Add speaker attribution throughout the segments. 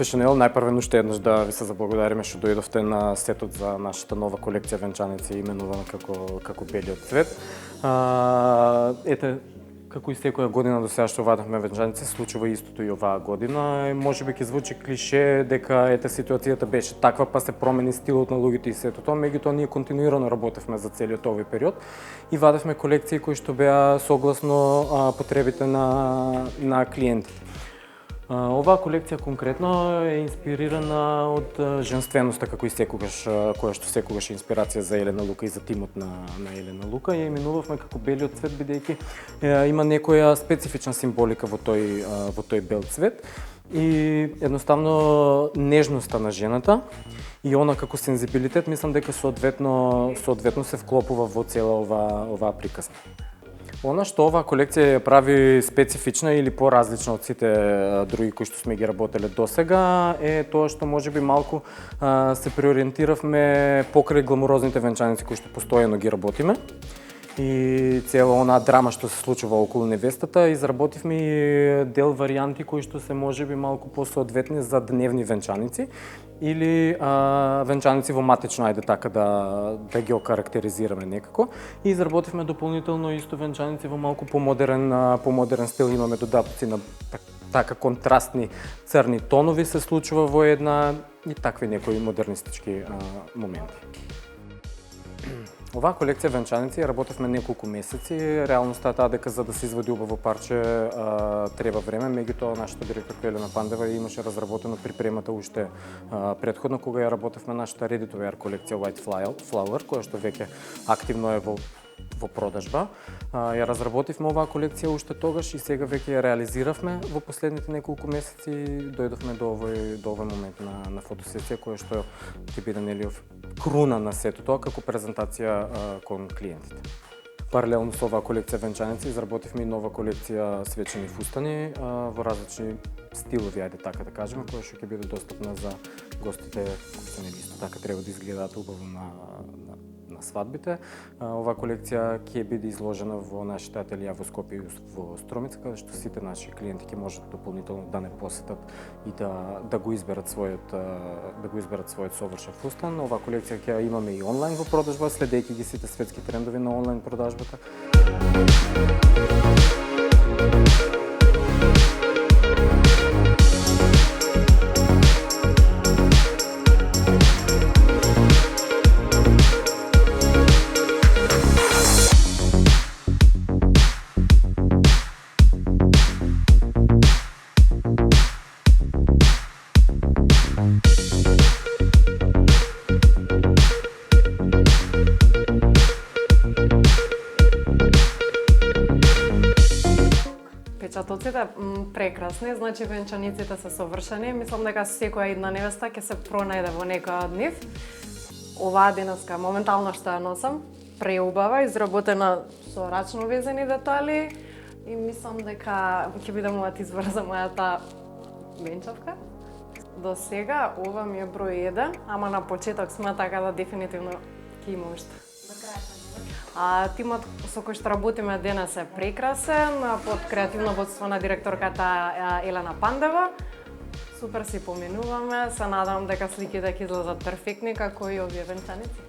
Speaker 1: Professional, најпрвен уште еднаш да ви се заблагодариме што дојдовте на сетот за нашата нова колекција венчаници именувана како белиот цвет. Ете, како и секоја година до сега што вадевме венчаници, случува истото и оваа година. Можеби ќе звучи клише дека ете ситуацијата беше таква, па се промени стилот на луѓето и сето тоа, меѓутоа ние континуирано работевме за целиот овој период и вадевме колекции кои што беа согласно потребите на клиентите. Оваа колекција конкретно е инспирирана од женственоста како и секогаш, која што секогаш е инспирација за Елена Лука и за тимот на Елена Лука. Ја именувавме како белиот цвет бидејќи има некоја специфична символика во тој бел цвет и едноставно нежноста на жената и она како сензибилитет мислам дека соодветно се вклопува во цела оваа приказна. Она што оваа колекција ја прави специфична или поразлична од сите други кои што сме ги работеле досега е тоа што можеби малку се преориентиравме покрај гламурозните венчаници кои што постојано ги работиме и цела онаа драма што се случува околу невестата, изработивме и дел варијанти кои што се можеби малку посоодветни за дневни венчаници или венчаници во матично, ајде така да ги окарактеризираме некако. И изработивме дополнително исто венчаници во малку помодерен стил, имаме додатоци на така контрастни црни тонови се случува во една и такви некои модернистички моменти. Оваа колекција венчаници ја работевме неколку месеци. Реалноста е таа дека за да се извади убаво парче треба време, меѓутоа нашата директорка Елена Пандева имаше разработено припремата уште претходно кога ја работевме нашата ready to wear колекција White Flower, која што веќе активно е во продажба. Ја разработивме оваа колекција уште тогаш и сега веќе ја реализиравме во последните неколку месеци и дојдовме до овој момент на фотосесија која што ќе биде нели круна на сето тоа како презентација кон клиентите. Паралелно со оваа колекција венчаници изработивме и нова колекција свечени фустани во различни стилови, ајде така да кажеме, која што ќе биде достапна за гостите кои се нели исто така треба да изгледаат убаво на свадбите. Оваа колекција ќе биде изложена во нашите ателија во Скопје и во Стромица, каде што сите наши клиенти ќе можат дополнително да не посетат и да го изберат својот совршен фустан. Оваа колекција ќе имаме и онлайн во продажба, следејќи ги сите светски трендови на онлайн продажбата.
Speaker 2: Печатоците прекрасни, значи венчаниците се совршени. Мислам дека секоја една невеста ќе се пронајде во некоја од нив. Оваа денеска моментално што ја носам, преубава, изработена со рачно везени детали и мислам дека ќе биде мојот избор за мојата венчавка. До сега ова ми е број 1, ама на почеток сме така да дефинитивно ќе има уште. Тимот со кој што работиме денес е прекрасен, под креативно водство на директорката Елена Пандева. Супер си поминуваме, се надам дека сликите ќе излезат перфектни како и овие венчаници.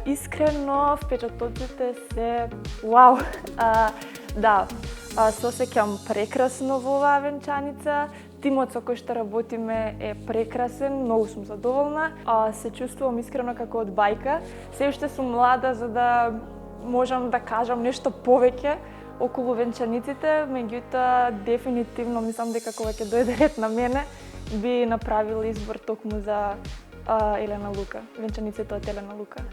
Speaker 3: Искрено, впечатоците се вау. Се осеќам прекрасно во оваа венчаница. Тимот со кој што работиме е прекрасен, многу сум задоволна. Се чувствувам искрено како од бајка. Се уште сум млада за да можам да кажам нешто повеќе околу венчаниците, меѓутоа дефинитивно мислам дека кога ќе дојде ред на мене би направила избор токму за Елена Лука, венчаниците од Елена Лука.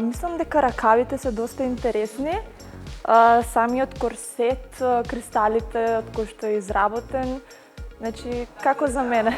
Speaker 3: Мислам дека ракавите се доста интересни. Самиот корсет, кристалите од кои што е изработен, значи како за мене.